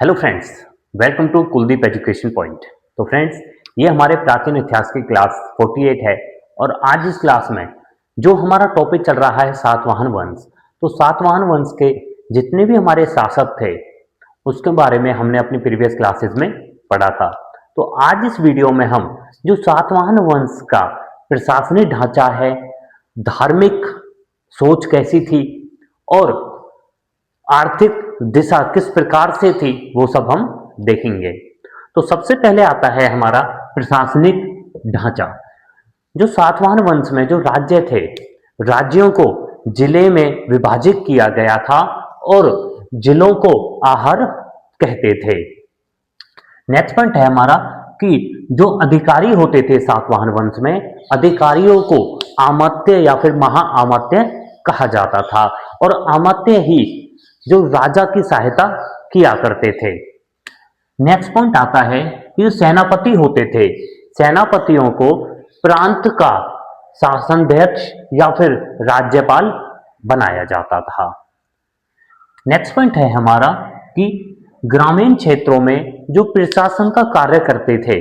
Hello friends, welcome to Kuldeep education point. तो friends, ये हमारे प्राचीन इतिहास की क्लास 48 है और आज इस क्लास में जो हमारा टॉपिक चल रहा है सातवाहन वंश। तो सातवाहन वंश के जितने भी हमारे शासक थे उसके बारे में हमने अपनी प्रीवियस क्लासेस में पढ़ा था। तो आज इस वीडियो में हम जो सातवाहन वंश का प्रशासनिक ढांचा है, धार्मिक सोच कैसी थी और आर्थिक दिशा किस प्रकार से थी, वो सब हम देखेंगे। तो सबसे पहले आता है हमारा प्रशासनिक ढांचा। जो सातवाहन वंश में जो राज्य थे, राज्यों को जिले में विभाजित किया गया था और जिलों को आहर कहते थे। नेक्स्ट पॉइंट है हमारा कि जो अधिकारी होते थे सातवाहन वंश में, अधिकारियों को आमत्य या फिर महाआमत्य कहा जाता था और आमत्य ही जो राजा की सहायता किया करते थे। नेक्स्ट पॉइंट आता है कि सेनापति होते थे, सेनापतियों को प्रांत का शासनाध्यक्ष या फिर राज्यपाल बनाया जाता था। नेक्स्ट पॉइंट है हमारा कि ग्रामीण क्षेत्रों में जो प्रशासन का कार्य करते थे,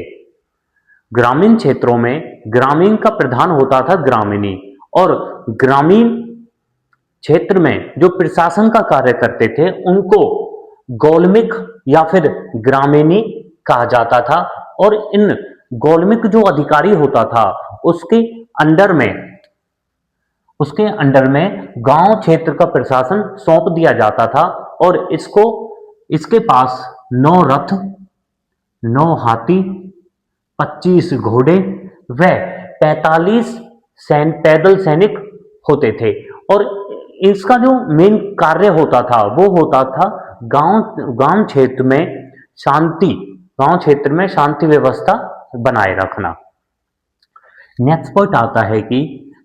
ग्रामीण क्षेत्रों में ग्रामीण का प्रधान होता था ग्रामीणी, और ग्रामीण क्षेत्र में जो प्रशासन का कार्य करते थे उनको गौलमिक या फिर ग्रामीणी कहा जाता था। और इन गौलमिक जो अधिकारी होता था उसके अंडर में गांव क्षेत्र का प्रशासन सौंप दिया जाता था और इसके पास 9 रथ, 9 हाथी, 25 घोड़े व 45 पैदल सैनिक होते थे। और इसका जो मेन कार्य होता था वो होता था गांव क्षेत्र में शांति व्यवस्था बनाए रखना। नेक्स्ट पॉइंट आता है कि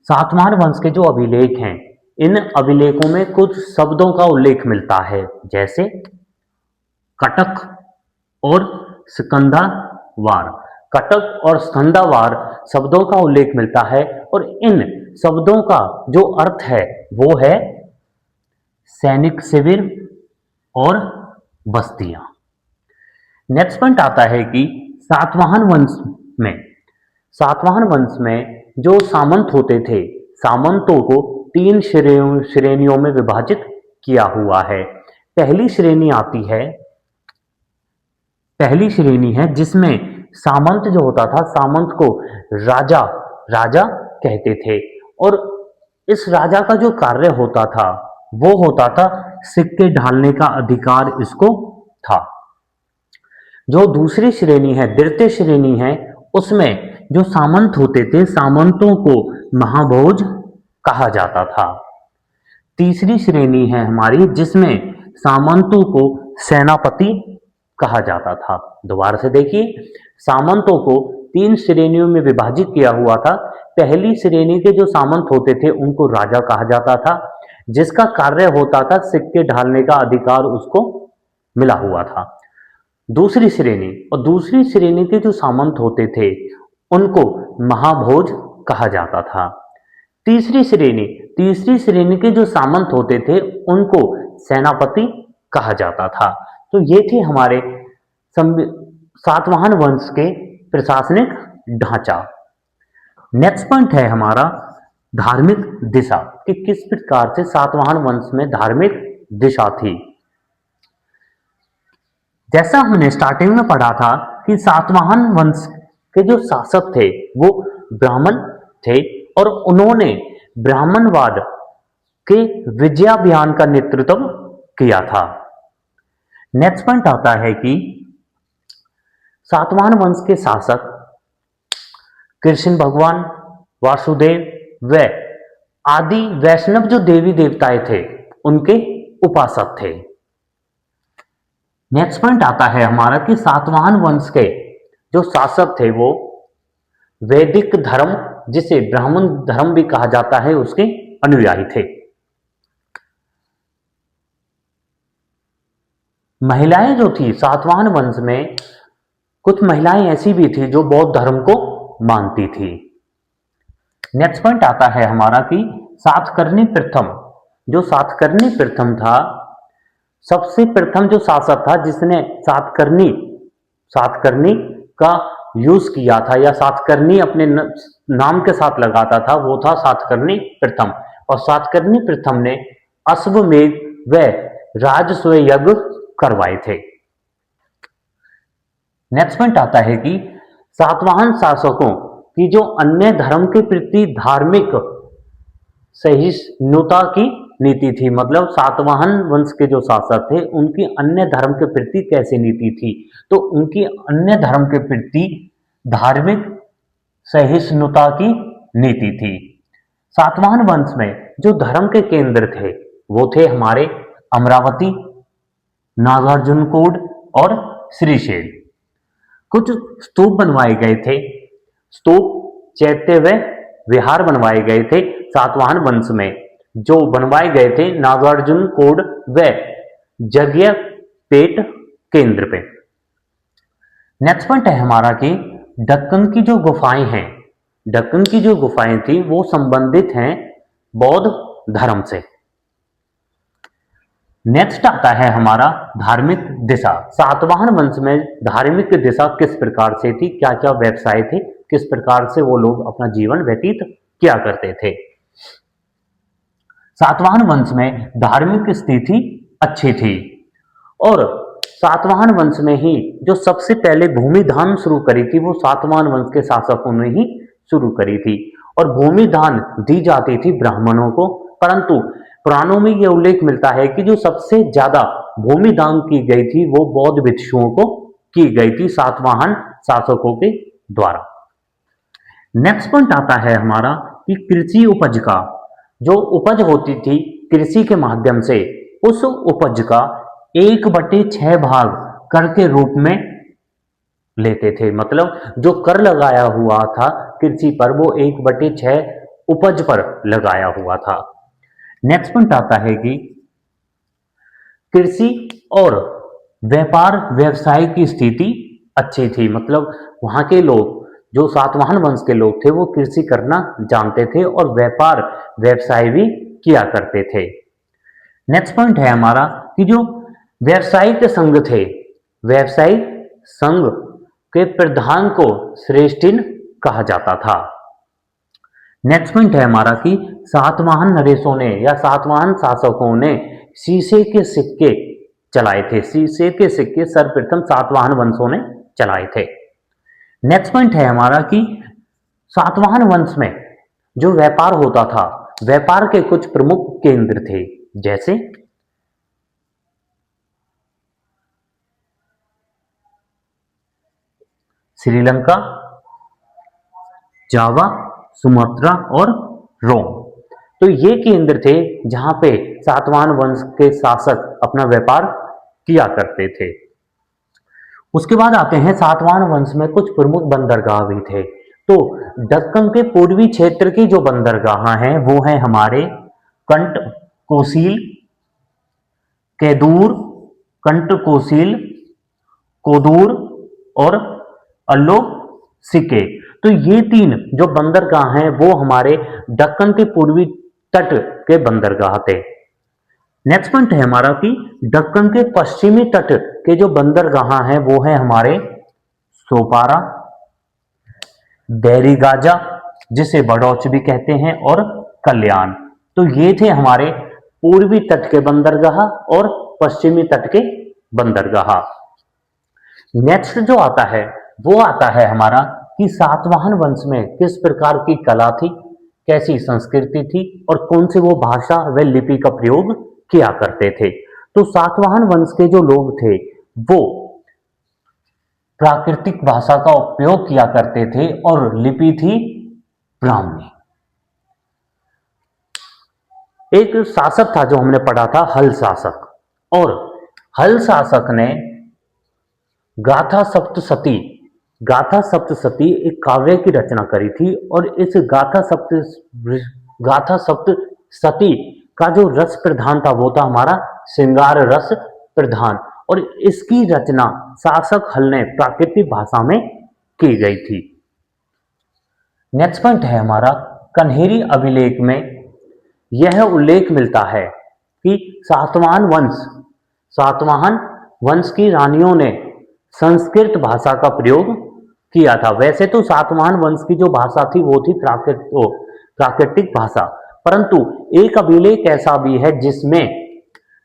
सातवाहन वंश के जो अभिलेख हैं, इन अभिलेखों में कुछ शब्दों का उल्लेख मिलता है, जैसे कटक और स्कंधावार। कटक और स्कंधावार शब्दों का उल्लेख मिलता है और इन शब्दों का जो अर्थ है वो है सैनिक शिविर और बस्तियां। नेक्स्ट पॉइंट आता है कि सातवाहन वंश में जो सामंत होते थे, सामंतों को 3 श्रेणियों में विभाजित किया हुआ है। पहली श्रेणी है जिसमें सामंत जो होता था, सामंत को राजा कहते थे और इस राजा का जो कार्य होता था वो होता था सिक्के ढालने का अधिकार इसको था। जो दूसरी श्रेणी है, द्वितीय श्रेणी है, उसमें जो सामंत होते थे, सामंतों को महाभोज कहा जाता था। तीसरी श्रेणी है हमारी जिसमें सामंतों को सेनापति कहा जाता था। दोबारा से देखिए, सामंतों को 3 श्रेणियों में विभाजित किया हुआ था। पहली श्रेणी के जो सामंत होते थे उनको राजा कहा जाता था, जिसका कार्य होता था सिक्के ढालने का अधिकार उसको मिला हुआ था। दूसरी श्रेणी के जो सामंत होते थे उनको महाभोज कहा जाता था। तीसरी श्रेणी के जो सामंत होते थे उनको सेनापति कहा जाता था। तो ये थे हमारे सातवाहन वंश के प्रशासनिक ढांचा। नेक्स्ट पॉइंट है हमारा धार्मिक दिशा, कि किस प्रकार से सातवाहन वंश में धार्मिक दिशा थी। जैसा हमने स्टार्टिंग में पढ़ा था कि सातवाहन वंश के जो शासक थे वो ब्राह्मण थे और उन्होंने ब्राह्मणवाद के विजयाभियान का नेतृत्व किया था। नेक्स्ट पॉइंट आता है कि सातवाहन वंश के शासक कृष्ण भगवान, वासुदेव व आदि वैष्णव जो देवी देवताएं थे उनके उपासक थे। नेक्स्ट पॉइंट आता है हमारा कि सातवाहन वंश के जो शासक थे वो वैदिक धर्म, जिसे ब्राह्मण धर्म भी कहा जाता है, उसके अनुयायी थे। महिलाएं जो थी सातवाहन वंश में, कुछ महिलाएं ऐसी भी थी जो बौद्ध धर्म को मानती थी। नेक्स्ट पॉइंट आता है हमारा कि सातकर्णी प्रथम था, सबसे प्रथम जो शासक था जिसने सातकर्णी का यूज किया था या सातकर्णी अपने नाम के साथ लगाता था, वो था सातकर्णी प्रथम। और सातकर्णी प्रथम ने अश्वमेध व राजस्व यज्ञ करवाए थे। नेक्स्ट पॉइंट आता है कि सातवाहन शासकों की जो अन्य धर्म के प्रति धार्मिक सहिष्णुता की नीति थी, मतलब सातवाहन वंश के जो शासक थे उनकी अन्य धर्म के प्रति कैसी नीति थी, तो उनकी अन्य धर्म के प्रति धार्मिक सहिष्णुता की नीति थी। सातवाहन वंश में जो धर्म के केंद्र थे वो थे हमारे अमरावती, नागार्जुनकोड और श्रीशैल। कुछ स्तूप बनवाए गए थे, स्तूप, चैत्य व विहार बनवाए गए थे सातवाहन वंश में, जो बनवाए गए थे नागार्जुनकोड व जगयपेट केंद्र पे। नेक्स्ट पॉइंट है हमारा कि दक्कन की जो गुफाएं हैं, दक्कन की जो गुफाएं थी वो संबंधित हैं बौद्ध धर्म से। नेक्स्ट आता है हमारा धार्मिक दिशा। सातवाहन वंश में धार्मिक दिशा किस प्रकार से थी, क्या क्या व्यवसाय थे, किस प्रकार से वो लोग अपना जीवन व्यतीत किया करते थे। सातवाहन वंश में धार्मिक स्थिति अच्छी थी और सातवाहन वंश में ही जो सबसे पहले भूमि दान शुरू करी थी वो सातवाहन वंश के शासकों ने ही शुरू करी थी। और भूमि दान दी जाती थी ब्राह्मणों को, परंतु पुराणों में यह उल्लेख मिलता है कि जो सबसे ज्यादा भूमि दान की गई थी वो बौद्ध भिक्षुओं को की गई थी सातवाहन शासकों के द्वारा। नेक्स्ट पॉइंट आता है हमारा कि कृषि उपज का जो उपज होती थी कृषि के माध्यम से, उस उपज का 1/6 भाग कर के रूप में लेते थे। मतलब जो कर लगाया हुआ था कृषि पर वो 1/6 उपज पर लगाया हुआ था। नेक्स्ट पॉइंट आता है कि कृषि और व्यापार व्यवसाय की स्थिति अच्छी थी, मतलब वहां के लोग जो सातवाहन वंश के लोग थे वो कृषि करना जानते थे और व्यापार व्यवसाय भी किया करते थे। नेक्स्ट पॉइंट है हमारा कि जो व्यावसायिक संघ थे, व्यावसायिक संघ के प्रधान को श्रेष्ठिन कहा जाता था। नेक्स्ट पॉइंट है हमारा कि सातवाहन नरेशों ने या सातवाहन शासकों ने शीशे के सिक्के चलाए थे। शीशे के सिक्के सर्वप्रथम सातवाहन वंशों ने चलाए थे। नेक्स्ट पॉइंट है हमारा कि सातवाहन वंश में जो व्यापार होता था, व्यापार के कुछ प्रमुख केंद्र थे, जैसे श्रीलंका, जावा, सुमात्रा और रोम। तो ये केंद्र थे जहां पे सातवाहन वंश के शासक अपना व्यापार किया करते थे। उसके बाद आते हैं सातवाहन वंश में कुछ प्रमुख बंदरगाह भी थे। तो दक्कन के पूर्वी क्षेत्र की जो बंदरगाह हैं वो हैं हमारे कंटकोसील, कैदूर, कंटकोसील, कोदूर और अल्लोसिके। तो ये 3 जो बंदरगाह हैं वो हमारे दक्कन के पूर्वी तट के बंदरगाह थे। नेक्स्ट पॉइंट है हमारा कि दक्कन के पश्चिमी तट के जो बंदरगाह हैं वो हैं हमारे सोपारा, बैरीगाजा जिसे बड़ौच भी कहते हैं और कल्याण। तो ये थे हमारे पूर्वी तट के बंदरगाह और पश्चिमी तट के बंदरगाह। नेक्स्ट जो आता है वो आता है हमारा कि सातवाहन वंश में किस प्रकार की कला थी, कैसी संस्कृति थी और कौन से वो भाषा व लिपि का प्रयोग किया करते थे। तो सातवाहन वंश के जो लोग थे वो प्राकृतिक भाषा का उपयोग किया करते थे और लिपि थी ब्राह्मी। एक शासक था जो हमने पढ़ा था हल शासक, और हल शासक ने गाथा सप्तशती, गाथा सप्तशती एक काव्य की रचना करी थी और इस गाथा सप्तशती का जो रस प्रधान था वो था हमारा श्रृंगार रस प्रधान, और इसकी रचना शासक हल ने प्राकृतिक भाषा में की गई थी। नेक्स्ट पॉइंट है हमारा कन्हेरी अभिलेख में यह उल्लेख मिलता है कि सातवाहन वंश सातवाहन वंश की रानियों ने संस्कृत भाषा का प्रयोग किया था। वैसे तो सातवाहन वंश की जो भाषा थी वो थी प्राकृतिक भाषा, परंतु एक अभिलेख ऐसा भी है जिसमें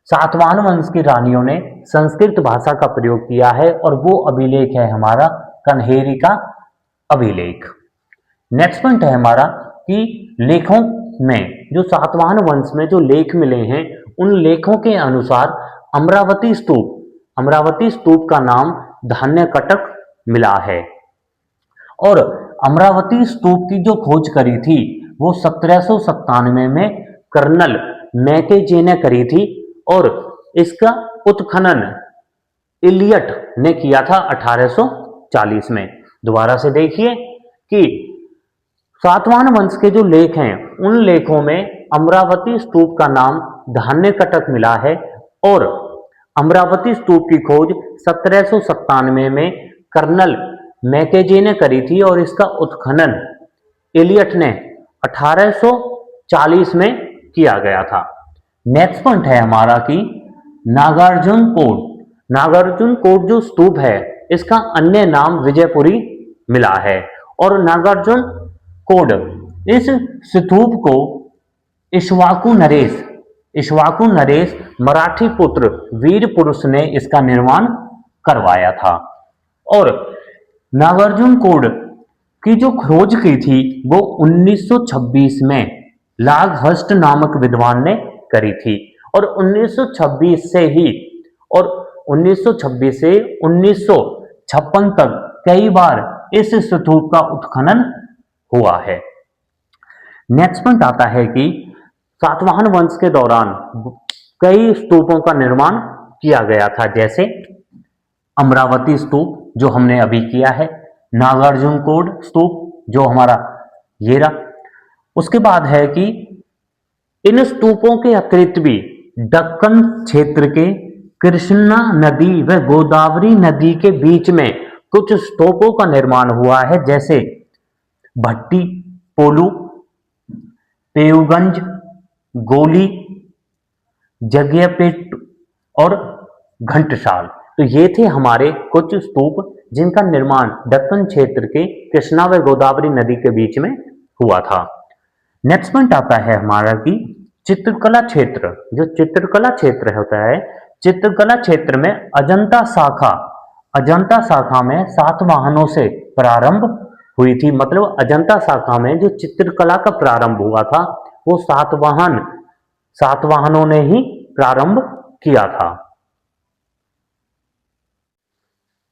सातवाहन वंश की रानियों ने संस्कृत भाषा का प्रयोग किया है, और वो अभिलेख है हमारा कन्हेरी का अभिलेख। नेक्स्ट पॉइंट है हमारा कि लेखों में जो सातवाहन वंश में जो लेख मिले हैं, उन लेखों के अनुसार अमरावती स्तूप का नाम धान्य कटक मिला है। और अमरावती स्तूप की जो खोज करी थी वो 1797 में कर्नल मैकेजे ने करी थी, और इसका उत्खनन इलियट ने किया था 1840 में। दोबारा से देखिए कि सातवाहन वंश के जो लेख हैं उन लेखों में अमरावती स्तूप का नाम धान्य कटक मिला है, और अमरावती स्तूप की खोज 1797 में कर्नल मैकेजे ने करी थी, और इसका उत्खनन एलियट ने 1840 में किया गया था। नेक्स्ट पॉइंट है हमारा कि नागार्जुन कोट जो स्तूप है इसका अन्य नाम विजयपुरी मिला है, और नागार्जुन कोड इस स्तूप को इक्ष्वाकु नरेश मराठी पुत्र वीर पुरुष ने इसका निर्माण करवाया था। और नागार्जुन कोड की जो खोज की थी वो 1926 में लाघहस्ट नामक विद्वान ने करी थी, और 1926 से 1956 तक कई बार इस स्तूप का उत्खनन हुआ है। नेक्स्ट पॉइंट आता है कि सातवाहन वंश के दौरान कई स्तूपों का निर्माण किया गया था, जैसे अमरावती स्तूप जो हमने अभी किया है, नागार्जुन कोड स्तूप जो हमारा ये रहा। उसके बाद है कि इन स्तूपों के अतिरिक्त भी दक्कन क्षेत्र के कृष्णा नदी व गोदावरी नदी के बीच में कुछ स्तूपों का निर्माण हुआ है, जैसे भट्टी पोलू, पेऊगंज, गोली, जगियापेट और घंटसाल। तो ये थे हमारे कुछ स्तूप जिनका निर्माण दक्कन क्षेत्र के कृष्णा व गोदावरी नदी के बीच में हुआ था। नेक्स्ट पॉइंट आता है हमारा कि चित्रकला क्षेत्र, जो चित्रकला क्षेत्र होता है, चित्रकला क्षेत्र में अजंता शाखा में सातवाहनों से प्रारंभ हुई थी। मतलब अजंता शाखा में जो चित्रकला का प्रारंभ हुआ था वो सातवाहनों ने ही प्रारंभ किया था।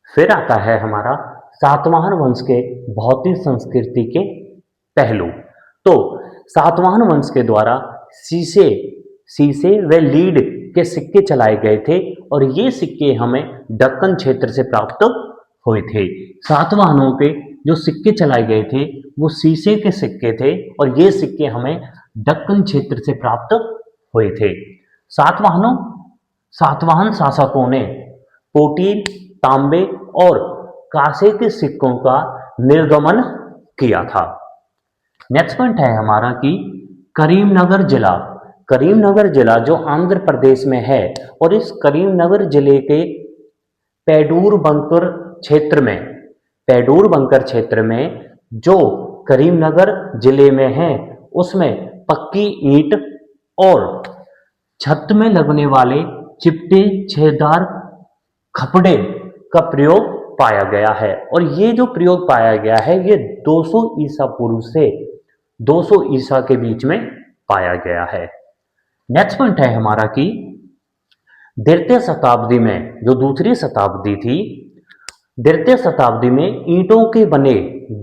फिर आता है हमारा सातवाहन वंश के भौतिक संस्कृति के पहलू। तो सातवाहन वंश के द्वारा शीशे व लीड के सिक्के चलाए गए थे, और ये सिक्के हमें दक्कन क्षेत्र से प्राप्त हुए थे। सातवाहनों पे जो सिक्के चलाए गए थे वो शीशे के सिक्के थे, और ये सिक्के हमें दक्कन क्षेत्र से प्राप्त हुए थे। सातवाहन शासकों ने पोटील, तांबे और कांसे के सिक्कों का निर्गमन किया था। नेक्स्ट पॉइंट है हमारा कि करीमनगर जिला जो आंध्र प्रदेश में है, और इस करीमनगर जिले के पेडूर बंकर क्षेत्र में जो करीमनगर जिले में है उसमें पक्की ईंट और छत में लगने वाले चिपटे छेदार खपड़े का प्रयोग पाया गया है, और ये जो प्रयोग पाया गया है ये 200 ईसा पूर्व से 200 ईसा के बीच में पाया गया है। नेक्स्ट पॉइंट है हमारा कि द्वितीय शताब्दी में, जो दूसरी शताब्दी थी, द्वितीय शताब्दी में ईंटों के बने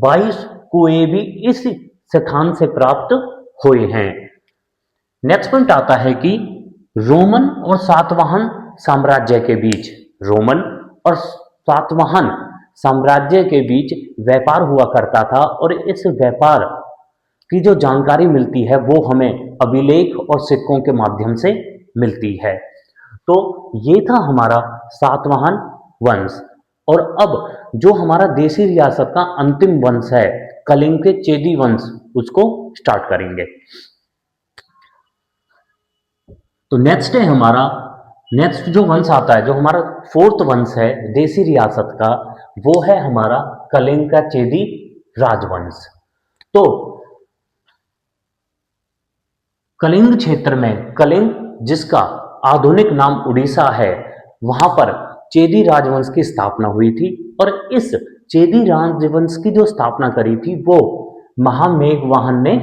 22 कुएं भी इस स्थान से प्राप्त हुए हैं। नेक्स्ट पॉइंट आता है कि रोमन और सातवाहन साम्राज्य के बीच व्यापार हुआ करता था, और इस व्यापार की जो जानकारी मिलती है वो हमें अभिलेख और सिक्कों के माध्यम से मिलती है। तो ये था हमारा सातवाहन वंश। और अब जो हमारा देशी रियासत का अंतिम वंश है कलिंग के चेदी वंश, उसको स्टार्ट करेंगे। तो नेक्स्ट है हमारा नेक्स्ट जो वंश आता है, जो हमारा फोर्थ वंश है देसी रियासत का, वो है हमारा कलिंग का चेदी राजवंश। तो कलिंग क्षेत्र में, कलिंग जिसका आधुनिक नाम उड़ीसा है, वहां पर चेदी राजवंश की स्थापना हुई थी। और इस चेदी राजवंश की जो स्थापना करी थी वो महामेघवाहन ने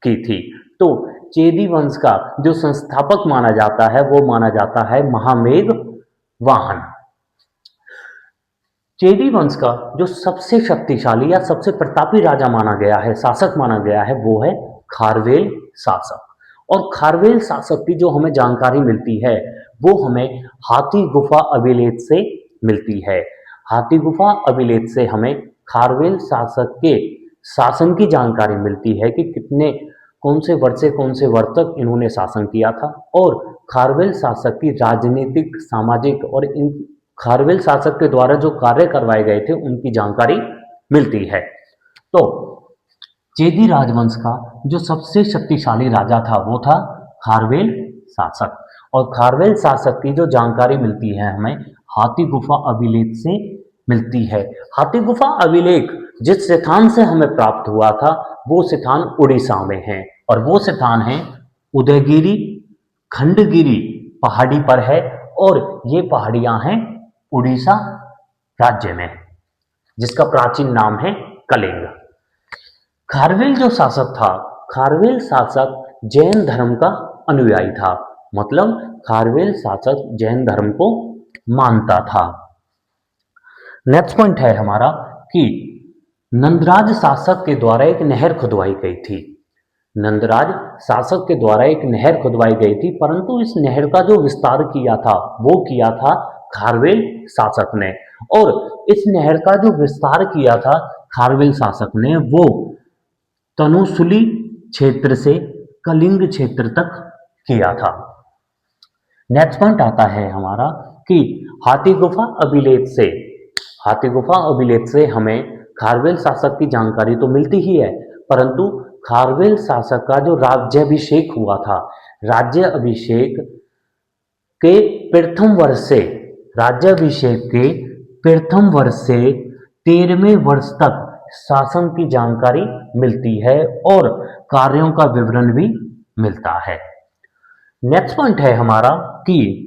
की थी। तो चेदी वंश का जो संस्थापक माना जाता है वो माना जाता है महामेघवाहन। चेदी वंश का जो सबसे शक्तिशाली या सबसे प्रतापी राजा माना गया है, शासक माना गया है, वो है खारवेल शासक। और खारवेल शासक की जो हमें जानकारी मिलती है वो हमें हाथी गुफा अभिलेख से मिलती है। हाथी गुफा अभिलेख से हमें खारवेल शासक के शासन की जानकारी मिलती है कि कितने, कौन से वर्ष से कौन से वर्ष तक इन्होंने शासन किया था, और खारवेल शासक की राजनीतिक, सामाजिक और इन खारवेल शासक के द्वारा जो कार्य करवाए गए थे उनकी जानकारी मिलती है। तो चेदी राजवंश का जो सबसे शक्तिशाली राजा था वो था खारवेल शासक। और खारवेल शासक की जो जानकारी मिलती है हमें हाथी गुफा अभिलेख से मिलती है। हाथी गुफा अभिलेख जिस स्थान से हमें प्राप्त हुआ था वो स्थान उड़ीसा में है, और वो स्थान है उदयगिरी खंडगिरी पहाड़ी पर है, और ये पहाड़ियां हैं उड़ीसा राज्य में, जिसका प्राचीन नाम है कलिंग। खारवेल जो शासक था, खारवेल शासक जैन धर्म का अनुयायी था, मतलब खारवेल शासक जैन धर्म को मानता था। नेक्स्ट पॉइंट है हमारा कि नंदराज शासक के द्वारा एक नहर खुदवाई गई थी। नंदराज शासक के द्वारा एक नहर खुदवाई गई थी, परंतु इस नहर का जो विस्तार किया था वो किया था खारवेल शासक ने। और इस नहर का जो विस्तार किया था खारवेल शासक ने वो तनुसुली क्षेत्र से कलिंग क्षेत्र तक किया था। नेक्स्ट पॉइंट आता है हमारा कि हाथी गुफा अभिलेख से, हाथी गुफा अभिलेख से हमें खारवेल शासक की जानकारी तो मिलती ही है, परंतु खारवेल शासक का जो राज्याभिषेक हुआ था, राज्य अभिषेक के प्रथम वर्ष से, राज्याभिषेक के प्रथम वर्ष से 13वें वर्ष तक शासन की जानकारी मिलती है और कार्यों का विवरण भी मिलता है। नेक्स्ट पॉइंट है हमारा कि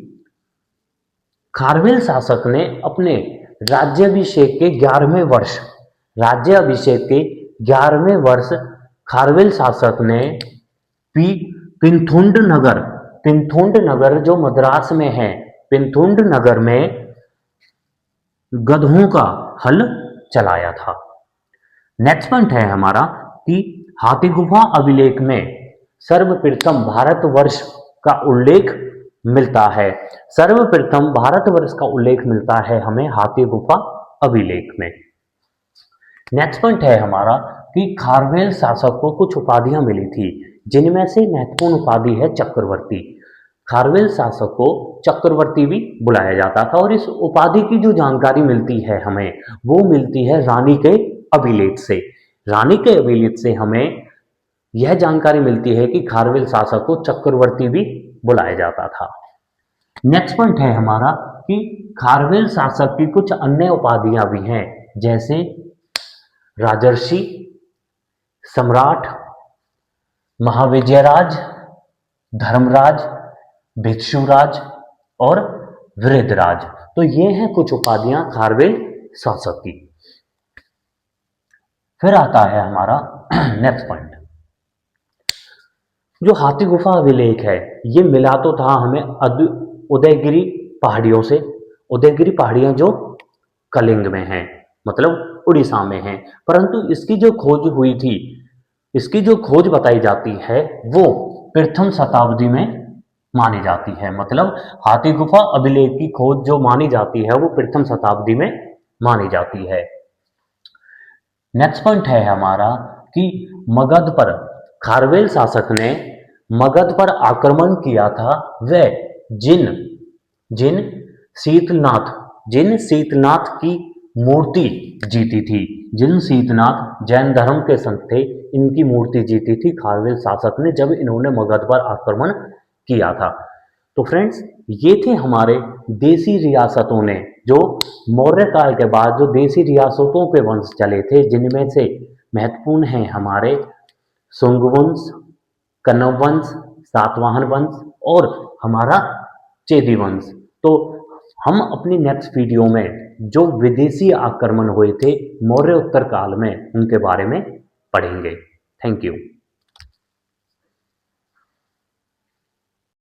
खारवेल शासक ने अपने राज्याभिषेक के 11वें वर्ष, राज्याभिषेक के 11वें वर्ष खारवेल शासक ने पिंथुंड नगर, पिंथुंड नगर जो मद्रास में है, पिंथुंड नगर में गधों का हल चलाया था। नेक्स्ट पॉइंट है हमारा कि हाथी गुफा अभिलेख में सर्वप्रथम भारतवर्ष का उल्लेख मिलता है। सर्वप्रथम भारतवर्ष का उल्लेख मिलता है हमें हाथी गुफा अभिलेख में। नेक्स्ट पॉइंट है हमारा कि खारवेल शासक को कुछ उपाधियां मिली थी, जिनमें से महत्वपूर्ण उपाधि है चक्रवर्ती। खारवेल शासक को चक्रवर्ती भी बुलाया जाता था, और इस उपाधि की जो जानकारी मिलती है हमें वो मिलती है रानी के अभिलेख से। रानी के अभिलेख से हमें यह जानकारी मिलती है कि खारवेल शासक को चक्रवर्ती भी बुलाया जाता था। नेक्स्ट पॉइंट है हमारा कि खारवेल शासक की कुछ अन्य उपाधियां भी हैं, जैसे राजर्षि, सम्राट, महाविजयराज, धर्मराज, भिक्षुराज और वृद्धराज। तो ये हैं कुछ उपाधियां खारवेल शासक की। फिर आता है हमारा नेक्स्ट पॉइंट, जो हाथी गुफा अभिलेख है ये मिला तो था हमें उदयगिरी पहाड़ियों से। उदयगिरी पहाड़ियां जो कलिंग में हैं, मतलब उड़ीसा में हैं, परंतु इसकी जो खोज हुई थी, इसकी जो खोज बताई जाती है वो प्रथम शताब्दी में मानी जाती है। मतलब हाथी गुफा अभिलेख की खोज जो मानी जाती है वो प्रथम शताब्दी में मानी जाती है। नेक्स्ट पॉइंट है हमारा कि मगध पर खारवेल शासक ने मगध पर आक्रमण किया था। वह जिन शीतनाथ की मूर्ति जीती थी, जिन शीतनाथ जैन धर्म के संत थे, इनकी मूर्ति जीती थी खारवेल शासक ने जब इन्होंने मगध पर आक्रमण किया था। तो फ्रेंड्स ये थे हमारे देसी रियासतों ने, जो मौर्य काल के बाद जो देसी रियासतों के वंश चले थे, जिनमें से महत्वपूर्ण हैं हमारे शुंग वंश, कण्व वंश, सातवाहन वंश और हमारा चेदी वंश। तो हम अपनी नेक्स्ट वीडियो में जो विदेशी आक्रमण हुए थे मौर्य उत्तर काल में, उनके बारे में पढ़ेंगे। Thank you.